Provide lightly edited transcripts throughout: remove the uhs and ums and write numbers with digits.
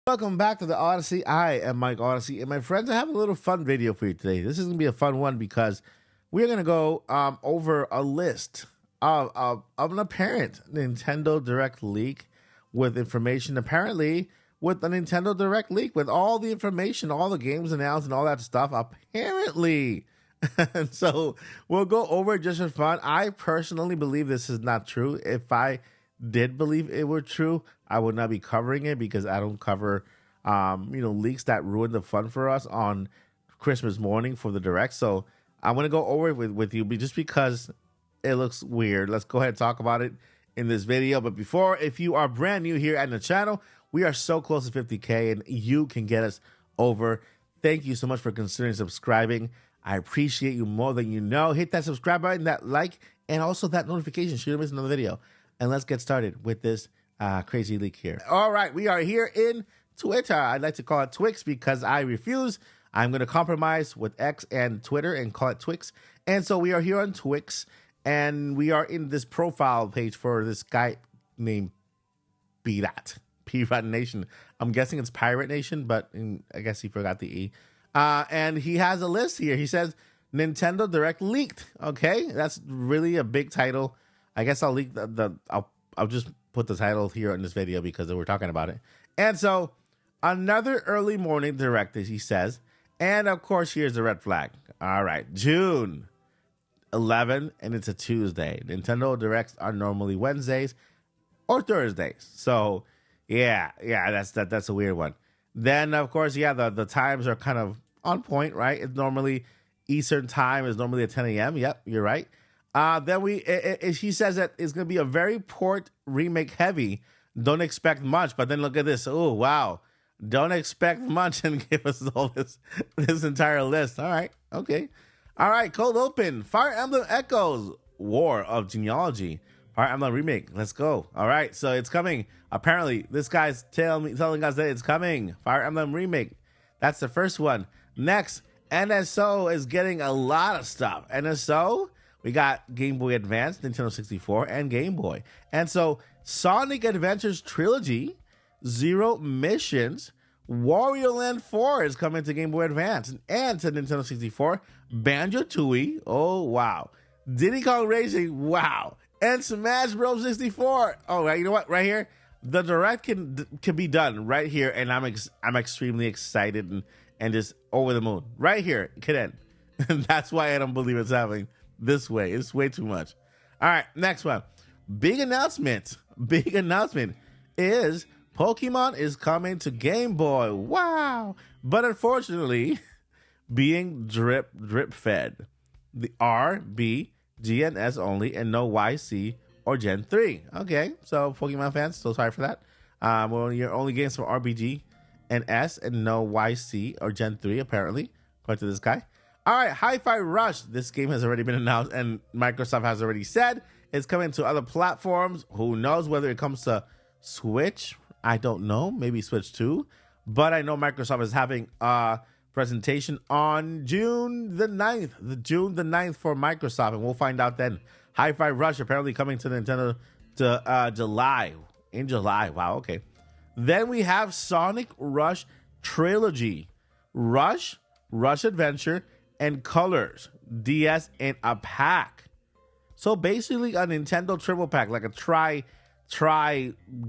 Welcome back to the Odyssey. I am Mike Odyssey, and my friends, I have a little fun video for you today. This is gonna be a fun one because we're gonna go over a list of an apparent Nintendo Direct leak with information. Apparently, with the Nintendo Direct leak, with all the information, all the games announced, and all that stuff. Apparently, and so we'll go over it just for fun. I personally believe this is not true. If I did believe it were true, I would not be covering it because I don't cover, leaks that ruin the fun for us on Christmas morning for the Direct. So I'm going to go over it with you just because it looks weird. Let's go ahead and talk about it in this video. But before, if you are brand new here at the channel, we are so close to 50K and you can get us over. Thank you so much for considering subscribing. I appreciate you more than you know. Hit that subscribe button, that like, and also that notification so you don't miss another video. And let's get started with this crazy leak here. All right, we are here in Twitter. I'd like to call it Twix because I refuse. I'm going to compromise with X and Twitter and call it Twix. And so we are here on Twix, and we are in this profile page for this guy named Pirat Nation. I'm guessing it's Pirate Nation, but I guess he forgot the E. And he has a list here. He says Nintendo Direct leaked. Okay, that's really a big title. I guess I'll leak I'll just put the title here in this video because we're talking about it. And so another early morning Direct, he says, and of course here's the red flag. All right, June 11, and it's a Tuesday. Nintendo Directs are normally Wednesdays or Thursdays. So yeah, that's a weird one. Then of course, yeah, the times are kind of on point, right? It's normally Eastern time is normally at 10 a.m. Yep, you're right. Then she says that it's going to be a very port remake heavy. Don't expect much, but then look at this. Oh, wow. Don't expect much and give us all this entire list. All right. Okay. All right. Cold open. Fire Emblem Echoes. War of Genealogy. Fire Emblem remake. Let's go. All right. So it's coming. Apparently, this guy's telling us that it's coming. Fire Emblem remake. That's the first one. Next, NSO is getting a lot of stuff. NSO... we got Game Boy Advance, Nintendo 64, and Game Boy. And so Sonic Adventures Trilogy, Zero Missions, Wario Land 4 is coming to Game Boy Advance and to Nintendo 64. Banjo-Tooie, oh wow. Diddy Kong Racing, wow. And Smash Bros. 64. Oh, right, you know what? Right here, the Direct can be done right here, and I'm extremely excited and just over the moon. Right here, it can end. And that's why I don't believe it's happening this way. It's way too much. All right, next one. Big announcement is Pokemon is coming to Game Boy. Wow. But unfortunately, being drip fed. The R, B, G, and S only, and no Y, C, or Gen 3. Okay, so Pokemon fans, so sorry for that. Well, your only games for RBG and S and no Y, C, or Gen 3, apparently, according to this guy. All right, Hi-Fi Rush. This game has already been announced, and Microsoft has already said it's coming to other platforms. Who knows whether it comes to Switch? I don't know. Maybe Switch 2. But I know Microsoft is having a presentation on June the 9th. June the 9th for Microsoft, and we'll find out then. Hi-Fi Rush apparently coming to Nintendo to July. In July. Wow, okay. Then we have Sonic Rush Trilogy. Rush Adventure, and Colors DS in a pack. So basically a Nintendo triple pack, like a try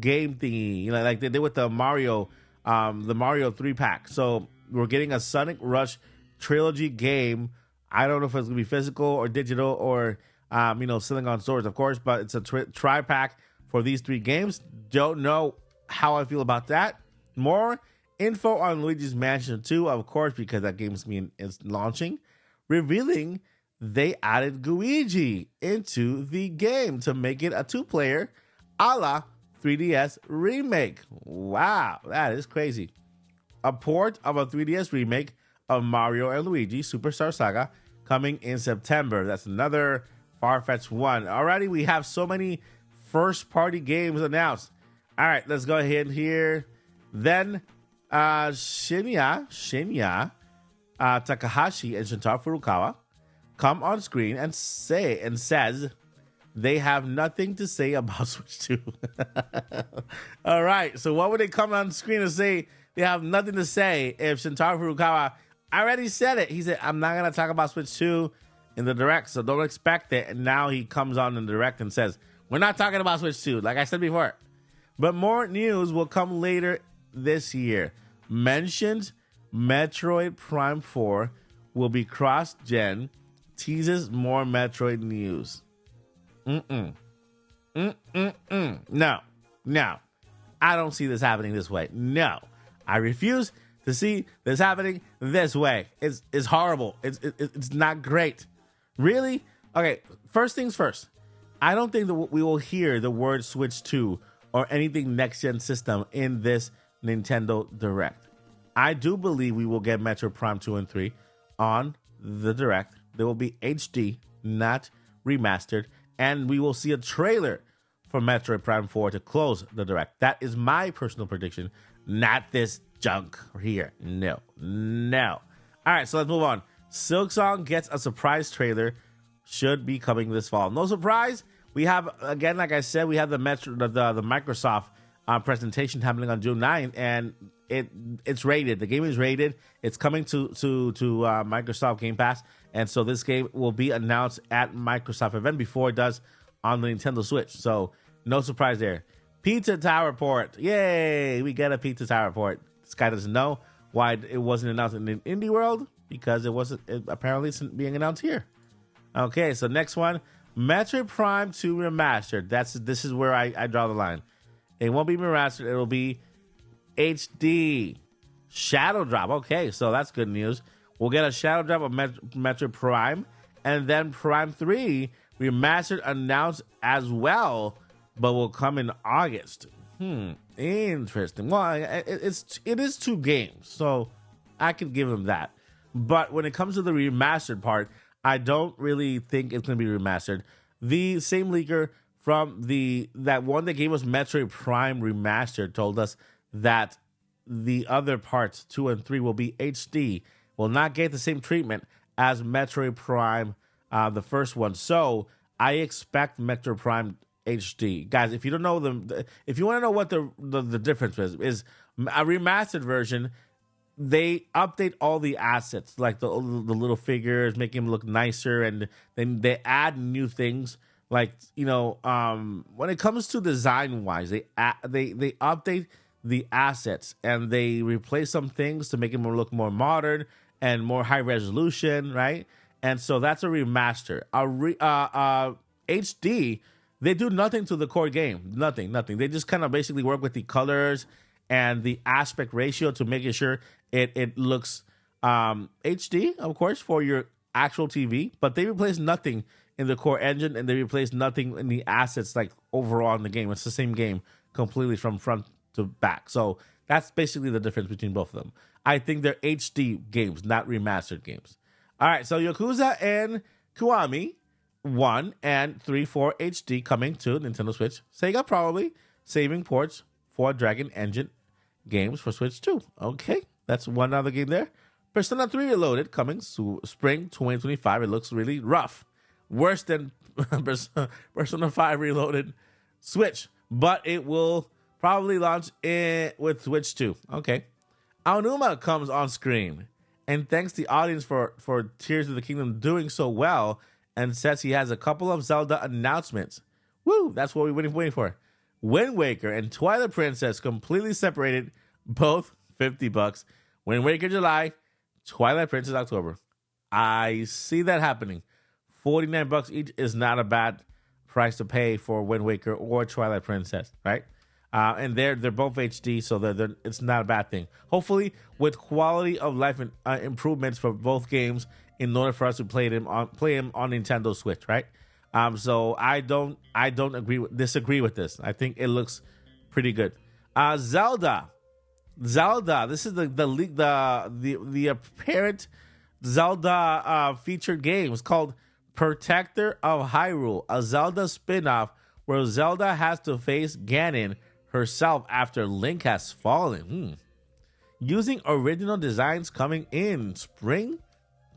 game thingy, you know, like they did with the Mario 3 pack. So we're getting a Sonic Rush Trilogy game. I don't know if it's gonna be physical or digital or selling on stores, of course, but it's a tri pack for these 3 games. Don't know how I feel about that. More info on Luigi's Mansion 2, of course, because that game's is launching, revealing they added Luigi into the game to make it a 2-player a la 3DS remake. Wow, that is crazy. A port of a 3DS remake of Mario and Luigi Superstar Saga coming in September. That's another far-fetched one. Already, we have so many first-party games announced. All right, let's go ahead here. Then Shinya Takahashi and Shintaro Furukawa come on screen and says they have nothing to say about Switch 2. All right, so what would they come on screen and say they have nothing to say if Shintaro Furukawa already said it? He said, I'm not going to talk about Switch 2 in the Direct, so don't expect it. And now he comes on in the Direct and says, we're not talking about Switch 2, like I said before. But more news will come later this year. Mentioned Metroid Prime 4 will be cross-gen, teases more Metroid news. No. I don't see this happening this way. No. I refuse to see this happening this way. It's horrible. It's not great. Really? Okay, first things first. I don't think that we will hear the word Switch 2 or anything next-gen system in this Nintendo Direct. I do believe we will get Metroid Prime 2 and 3 on the Direct. They will be HD, not remastered, and we will see a trailer for Metroid Prime 4 to close the Direct. That is my personal prediction, not this junk here. No. All right, so let's move on. Silksong gets a surprise trailer. Should be coming this fall. No surprise. We have, again, like I said, we have the Microsoft presentation happening on June 9th, and it's rated. The game is rated. It's coming to Microsoft Game Pass, and so this game will be announced at Microsoft event before it does on the Nintendo Switch. So no surprise there. Pizza Tower port. Yay! We get a Pizza Tower port. This guy doesn't know why it wasn't announced in the indie world, because apparently it's being announced here. Okay, so next one, Metroid Prime 2 Remastered. This is where I draw the line. It won't be remastered. It'll be HD. Shadow Drop. Okay, so that's good news. We'll get a Shadow Drop of Metroid Prime, and then Prime 3 Remastered announced as well, but will come in August. Interesting. Well, it is 2 games, so I could give them that. But when it comes to the remastered part, I don't really think it's going to be remastered. The same leaker from that one that gave us Metroid Prime Remastered told us that the other parts, 2 and 3, will be HD, will not get the same treatment as Metroid Prime, the first one. So I expect Metroid Prime HD. Guys, if you don't know if you want to know what the difference is a remastered version, they update all the assets, like the little figures, make them look nicer, and then they add new things. Like, when it comes to design wise, they update the assets and they replace some things to make them look more modern and more high resolution, right? And so that's a remaster. HD, they do nothing to the core game, nothing. They just kind of basically work with the colors and the aspect ratio to making sure it looks HD, of course, for your actual TV, but they replace nothing in the core engine, and they replace nothing in the assets, like overall in the game. It's the same game completely from front to back. So that's basically the difference between both of them. I think they're HD games, not remastered games. All right, so Yakuza and Kiwami 1 and 3 for HD coming to Nintendo Switch. Sega probably saving ports for Dragon Engine games for Switch 2. Okay, that's one other game there. Persona 3 Reloaded coming spring 2025. It looks really rough. Worse than Persona 5 Reloaded Switch, but it will probably launch with Switch 2. Okay. Aonuma comes on screen and thanks the audience for Tears of the Kingdom doing so well, and says he has a couple of Zelda announcements. Woo, that's what we've been waiting for. Wind Waker and Twilight Princess completely separated, both $50. Wind Waker July, Twilight Princess October. I see that happening. $49 each is not a bad price to pay for Wind Waker or Twilight Princess, right? And they're both HD, so it's not a bad thing. Hopefully, with quality of life improvements for both games, in order for us to play them on Nintendo Switch, right? So I don't disagree with this. I think it looks pretty good. Zelda. This is the apparent Zelda featured game. It's called Protector of Hyrule, a Zelda spin-off where Zelda has to face Ganon herself after Link has fallen. Using original designs coming in spring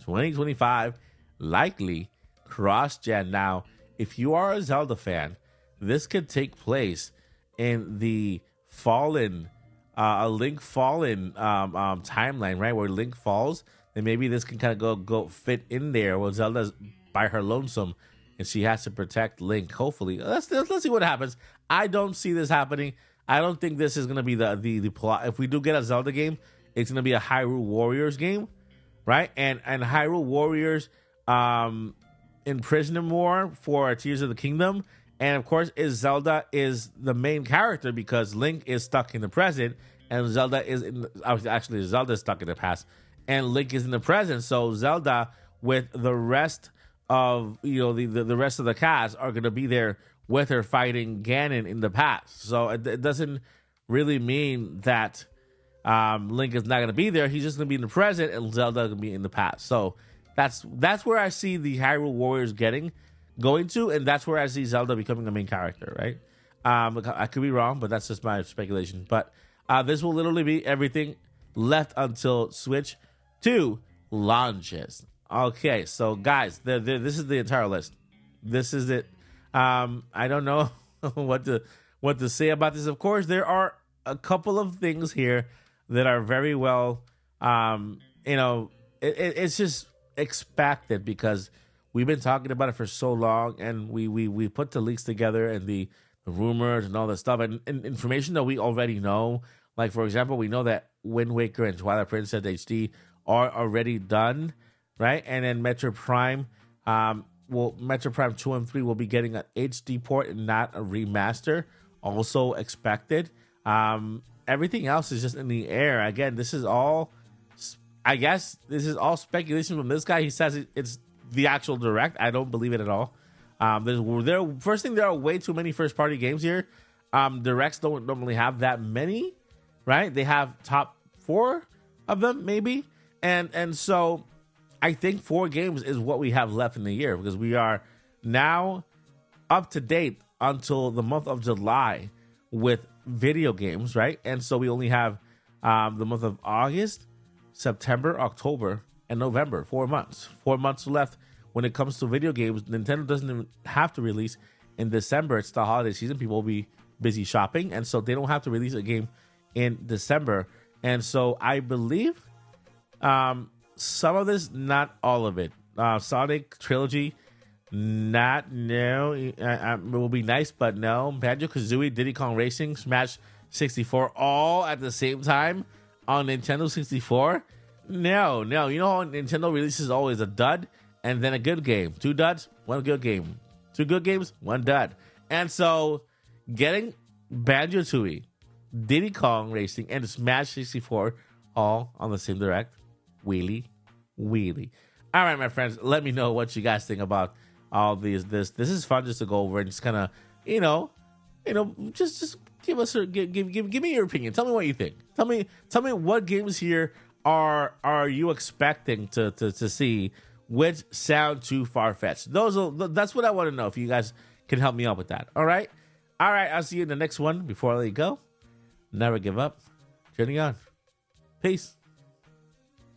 2025, likely cross-gen. Now, if you are a Zelda fan, this could take place in the Fallen, a Link Fallen timeline, right? Where Link falls, then maybe this can kind of go fit in there where Zelda's by her lonesome and she has to protect Link. Hopefully, let's see what happens. I don't see this happening. I don't think this is gonna be the plot. If we do get a Zelda game, it's gonna be a Hyrule Warriors game, right? And Hyrule Warriors in Prison War for Tears of the Kingdom. And of course, Zelda is the main character because Link is stuck in the present, and Zelda is Zelda is stuck in the past, and Link is in the present. So Zelda, with the rest of the rest of the cast, are going to be there with her fighting Ganon in the past. So it doesn't really mean that Link is not going to be there. He's just going to be in the present, and Zelda going to be in the past. So that's where I see the Hyrule Warriors going to, and that's where I see Zelda becoming the main character, right? I could be wrong, but that's just my speculation. But this will literally be everything left until Switch 2 launches. Okay, so guys, this is the entire list. This is it. I don't know what to say about this. Of course, there are a couple of things here that are very well, it's just expected because we've been talking about it for so long, and we put the leaks together and the rumors and all this stuff and information that we already know. Like, for example, we know that Wind Waker and Twilight Princess HD are already done, right? And then Metroid Prime, Metroid Prime 2 and 3 will be getting an HD port and not a remaster, also expected. Everything else is just in the air. Again, this is all, I guess, this is all speculation from this guy. He says it's the actual direct. I don't believe it at all. First thing, there are way too many first party games here. Directs don't normally have that many, right? They have top 4 of them maybe, and so I think 4 games is what we have left in the year, because we are now up to date until the month of July with video games, right? And so we only have the month of August, September, October, and November. 4 months. 4 months left when it comes to video games. Nintendo doesn't even have to release in December. It's the holiday season. People will be busy shopping, and so they don't have to release a game in December. And so I believe some of this, not all of it. Sonic Trilogy, no. It will be nice, but no. Banjo-Kazooie, Diddy Kong Racing, Smash 64, all at the same time on Nintendo 64? No. You know how Nintendo releases always a dud and then a good game. 2 duds, 1 good game. 2 good games, 1 dud. And so getting Banjo-Tooie, Diddy Kong Racing, and Smash 64 all on the same direct. Wheelie. All right, my friends, let me know what you guys think about all these. This is fun just to go over and just kind of, just give us give me your opinion. Tell me what you think. Tell me what games here are you expecting to see, which sound too far-fetched. That's what I want to know, if you guys can help me out with that. All right, I'll see you in the next one. Before I let you go, never give up, journey on. Peace.